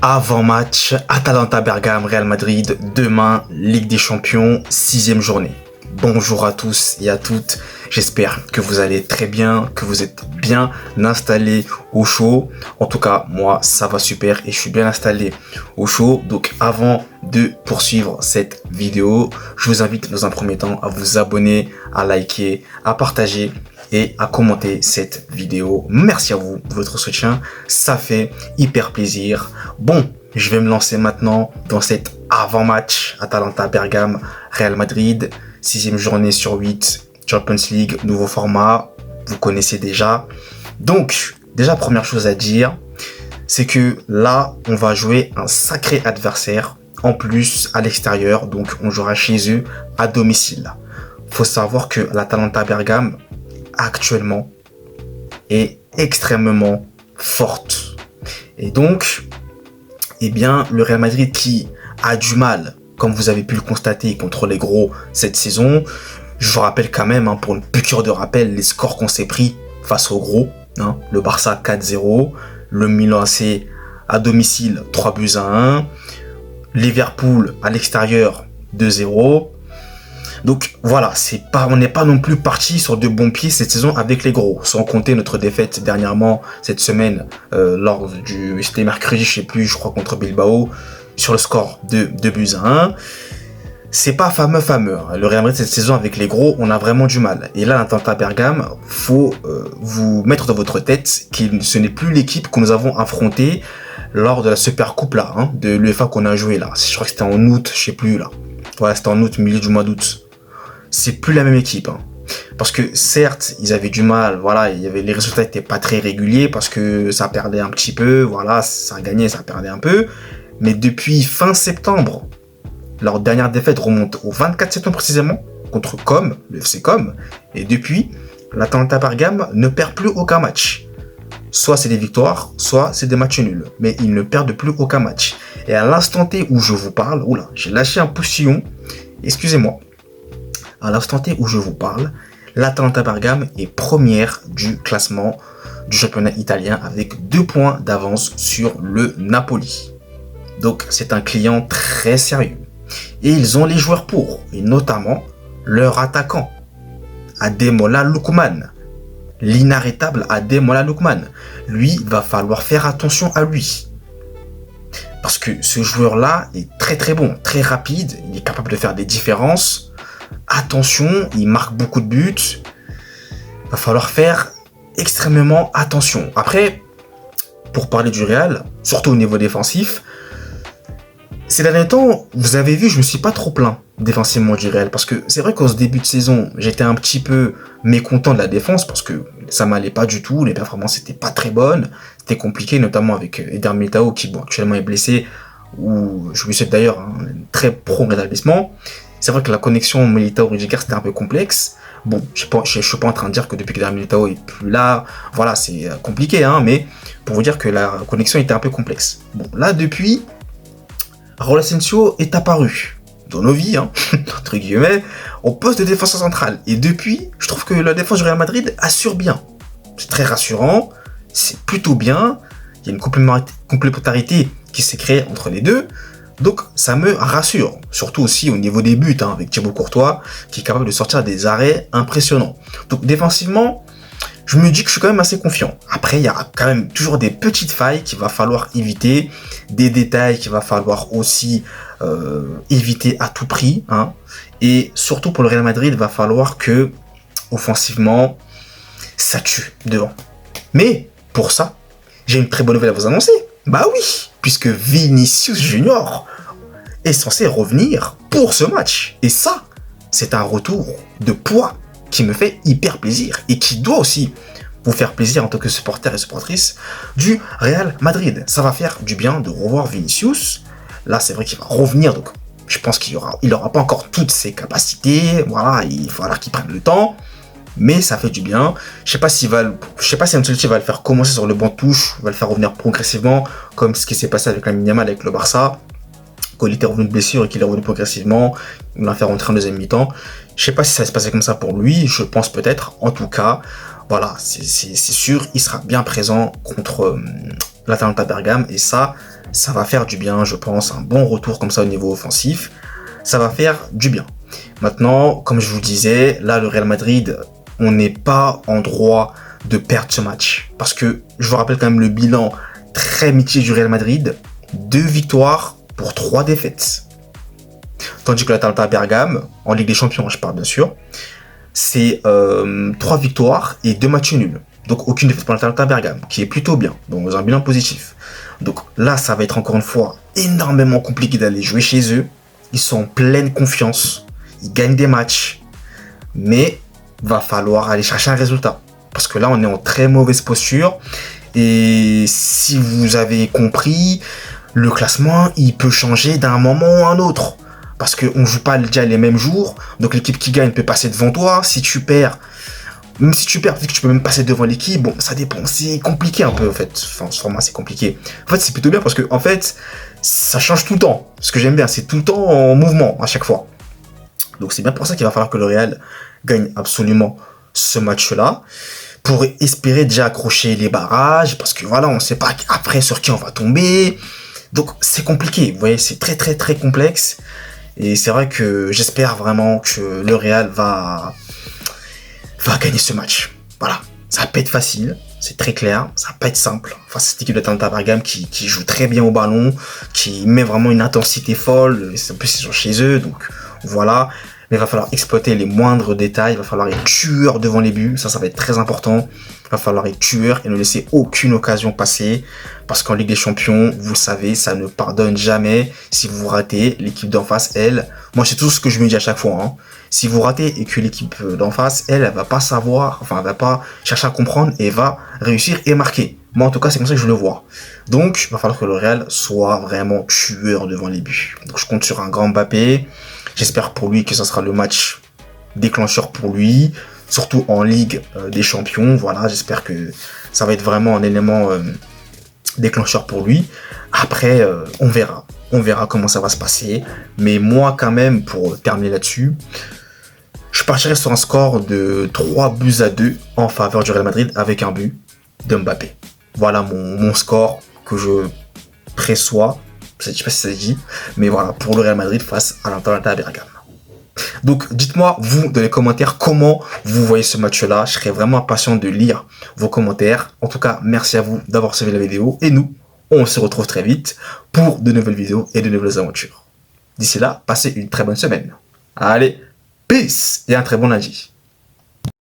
Avant-match, Atalanta Bergame, Real Madrid, demain, Ligue des Champions, 6e journée. Bonjour à tous et à toutes, j'espère que vous allez très bien, que vous êtes bien installés au chaud. En tout cas, moi, ça va super et je suis bien installé au chaud. Donc avant de poursuivre cette vidéo, je vous invite dans un premier temps à vous abonner, à liker, à partager et à commenter cette vidéo. Merci à vous de votre soutien, ça fait hyper plaisir. Bon, je vais me lancer maintenant dans cet avant-match Atalanta Bergame Real Madrid, 6e journée sur 8, Champions League, nouveau format, vous connaissez déjà. Donc, déjà première chose à dire, c'est que là, on va jouer un sacré adversaire, en plus à l'extérieur, donc on jouera chez eux à domicile. Faut savoir que l'Atalanta Bergame, actuellement, est extrêmement forte. Et donc, eh bien, le Real Madrid qui a du mal, comme vous avez pu le constater, contre les gros cette saison. Je vous rappelle quand même, pour une piqûre de rappel, les scores qu'on s'est pris face aux gros. Le Barça 4-0, le Milan AC à domicile 3-1, Liverpool à l'extérieur 2-0. Donc voilà, on n'est pas non plus parti sur de bons pieds cette saison avec les gros, sans compter notre défaite dernièrement cette semaine c'était mercredi, je sais plus, je crois contre Bilbao, sur le score de 2-1. C'est pas fameux. Le Real Madrid cette saison avec les gros, on a vraiment du mal. Et là, l'Atalanta Bergame, faut vous mettre dans votre tête que ce n'est plus l'équipe que nous avons affrontée lors de la Super Coupe là, de l'UEFA qu'on a joué là. Je crois que c'était en août, je sais plus là. Voilà, c'était en août, milieu du mois d'août. C'est plus la même équipe. Parce que certes, ils avaient du mal, voilà, les résultats étaient pas très réguliers parce que ça perdait un petit peu, voilà, ça gagnait, ça perdait un peu. Mais depuis fin septembre, leur dernière défaite remonte au 24 septembre précisément, contre Com, le FC Com. Et depuis, l'Atalanta Bergame ne perd plus aucun match. Soit c'est des victoires, soit c'est des matchs nuls. Mais ils ne perdent plus aucun match. Et à l'instant T où je vous parle, oula, j'ai lâché un poussillon, excusez-moi. À l'instant T où je vous parle, l'Atalanta Bergame est première du classement du championnat italien avec 2 points d'avance sur le Napoli. Donc c'est un client très sérieux. Et ils ont les joueurs pour, et notamment leur attaquant, Ademola Lookman. L'inarrêtable Ademola Lookman. Lui, va falloir faire attention à lui. Parce que ce joueur-là est très très bon, très rapide, il est capable de faire des différences. Attention, il marque beaucoup de buts. Va falloir faire extrêmement attention. Après, pour parler du Real, surtout au niveau défensif, ces derniers temps, vous avez vu, je me suis pas trop plaint défensivement du Real. Parce que c'est vrai qu'au début de saison, j'étais un petit peu mécontent de la défense parce que ça m'allait pas du tout. Les performances n'étaient pas très bonnes. C'était compliqué, notamment avec Eder Militao qui actuellement est blessé. Ou je lui souhaite d'ailleurs un très prompt rétablissement. C'est vrai que la connexion Militao-Rudiger c'était un peu complexe. Bon, je suis pas en train de dire que depuis que Eder Militao est plus là, voilà, c'est compliqué, mais pour vous dire que la connexion était un peu complexe. Bon, là depuis, Raúl Asensio est apparu dans nos vies, entre guillemets, au poste de défenseur central. Et depuis, je trouve que la défense du Real Madrid assure bien. C'est très rassurant, c'est plutôt bien. Il y a une complémentarité qui s'est créée entre les deux. Donc ça me rassure, surtout aussi au niveau des buts, avec Thibaut Courtois, qui est capable de sortir des arrêts impressionnants. Donc défensivement, je me dis que je suis quand même assez confiant. Après, il y a quand même toujours des petites failles qu'il va falloir éviter, des détails qu'il va falloir aussi éviter à tout prix. Et surtout pour le Real Madrid, il va falloir que, offensivement, ça tue devant. Mais pour ça, j'ai une très bonne nouvelle à vous annoncer. Bah oui, puisque Vinicius Junior est censé revenir pour ce match. Et ça, c'est un retour de poids qui me fait hyper plaisir et qui doit aussi vous faire plaisir en tant que supporter et supportrice du Real Madrid. Ça va faire du bien de revoir Vinicius. Là, c'est vrai qu'il va revenir, donc je pense qu'il aura pas encore toutes ses capacités. Voilà, il va falloir qu'il prenne le temps. Mais ça fait du bien. Je sais pas si Ancelotti va le faire commencer sur le banc de touche, va le faire revenir progressivement, comme ce qui s'est passé avec Lamine Yamal avec le Barça, quand il était revenu de blessure et qu'il est revenu progressivement, il l'a fait rentrer en deuxième mi-temps. Je sais pas si ça va se passer comme ça pour lui, je pense peut-être. En tout cas, voilà, c'est sûr, il sera bien présent contre l'Atalanta Bergame et ça Ça va faire du bien, je pense, un bon retour comme ça au niveau offensif. Ça va faire du bien. Maintenant, comme je vous disais, là, le Real Madrid, on n'est pas en droit de perdre ce match. Parce que, je vous rappelle quand même le bilan très mitigé du Real Madrid. 2 victoires pour 3 défaites. Tandis que l'Atalanta Bergame, en Ligue des Champions, je parle bien sûr, c'est 3 victoires et 2 matchs nuls. Donc aucune défaite pour l'Atalanta Bergame, qui est plutôt bien, donc un bilan positif. Donc là, ça va être encore une fois énormément compliqué d'aller jouer chez eux. Ils sont en pleine confiance, ils gagnent des matchs, mais va falloir aller chercher un résultat. Parce que là, on est en très mauvaise posture. Et si vous avez compris, le classement, il peut changer d'un moment à un autre. Parce qu'on ne joue pas déjà les mêmes jours. Donc l'équipe qui gagne peut passer devant toi. Si tu perds, même si tu perds, peut-être que tu peux même passer devant l'équipe. Bon, ça dépend. C'est compliqué un peu, en fait. Enfin, ce format, c'est compliqué. En fait, c'est plutôt bien parce que, en fait, ça change tout le temps. Ce que j'aime bien, c'est tout le temps en mouvement à chaque fois. Donc c'est bien pour ça qu'il va falloir que le Real gagne absolument ce match-là. Pour espérer déjà accrocher les barrages. Parce que voilà, on ne sait pas après sur qui on va tomber. Donc c'est compliqué. Vous voyez, c'est très très très complexe. Et c'est vrai que j'espère vraiment que le Real va gagner ce match. Voilà, ça va pas être facile, c'est très clair, ça va pas être simple. Enfin, cette équipe de l'Atalanta Bergame qui joue très bien au ballon, qui met vraiment une intensité folle. En plus, ils sont chez eux, donc voilà. Mais il va falloir exploiter les moindres détails, il va falloir être tueur devant les buts, ça va être très important. Il va falloir être tueur et ne laisser aucune occasion passer. Parce qu'en Ligue des Champions, vous le savez, ça ne pardonne jamais. Si vous ratez, l'équipe d'en face, elle, moi c'est tout ce que je me dis à chaque fois. Hein. Si vous ratez et que l'équipe d'en face, elle va pas savoir, enfin elle va pas chercher à comprendre et va réussir et marquer. Moi en tout cas, c'est comme ça que je le vois. Donc, il va falloir que le Real soit vraiment tueur devant les buts. Donc je compte sur un grand Mbappé. J'espère pour lui que ça sera le match déclencheur pour lui. Surtout en Ligue des Champions, voilà, j'espère que ça va être vraiment un élément déclencheur pour lui. Après, on verra comment ça va se passer. Mais moi, quand même, pour terminer là-dessus, je partirai sur un score de 3-2 en faveur du Real Madrid avec un but de Mbappé. Voilà mon score que je préçois. Je ne sais pas si ça se dit, mais voilà, pour le Real Madrid face à l'Atalanta Bergame. Donc, dites-moi, vous, dans les commentaires, comment vous voyez ce match-là. Je serais vraiment impatient de lire vos commentaires. En tout cas, merci à vous d'avoir suivi la vidéo. Et nous, on se retrouve très vite pour de nouvelles vidéos et de nouvelles aventures. D'ici là, passez une très bonne semaine. Allez, peace et un très bon lundi.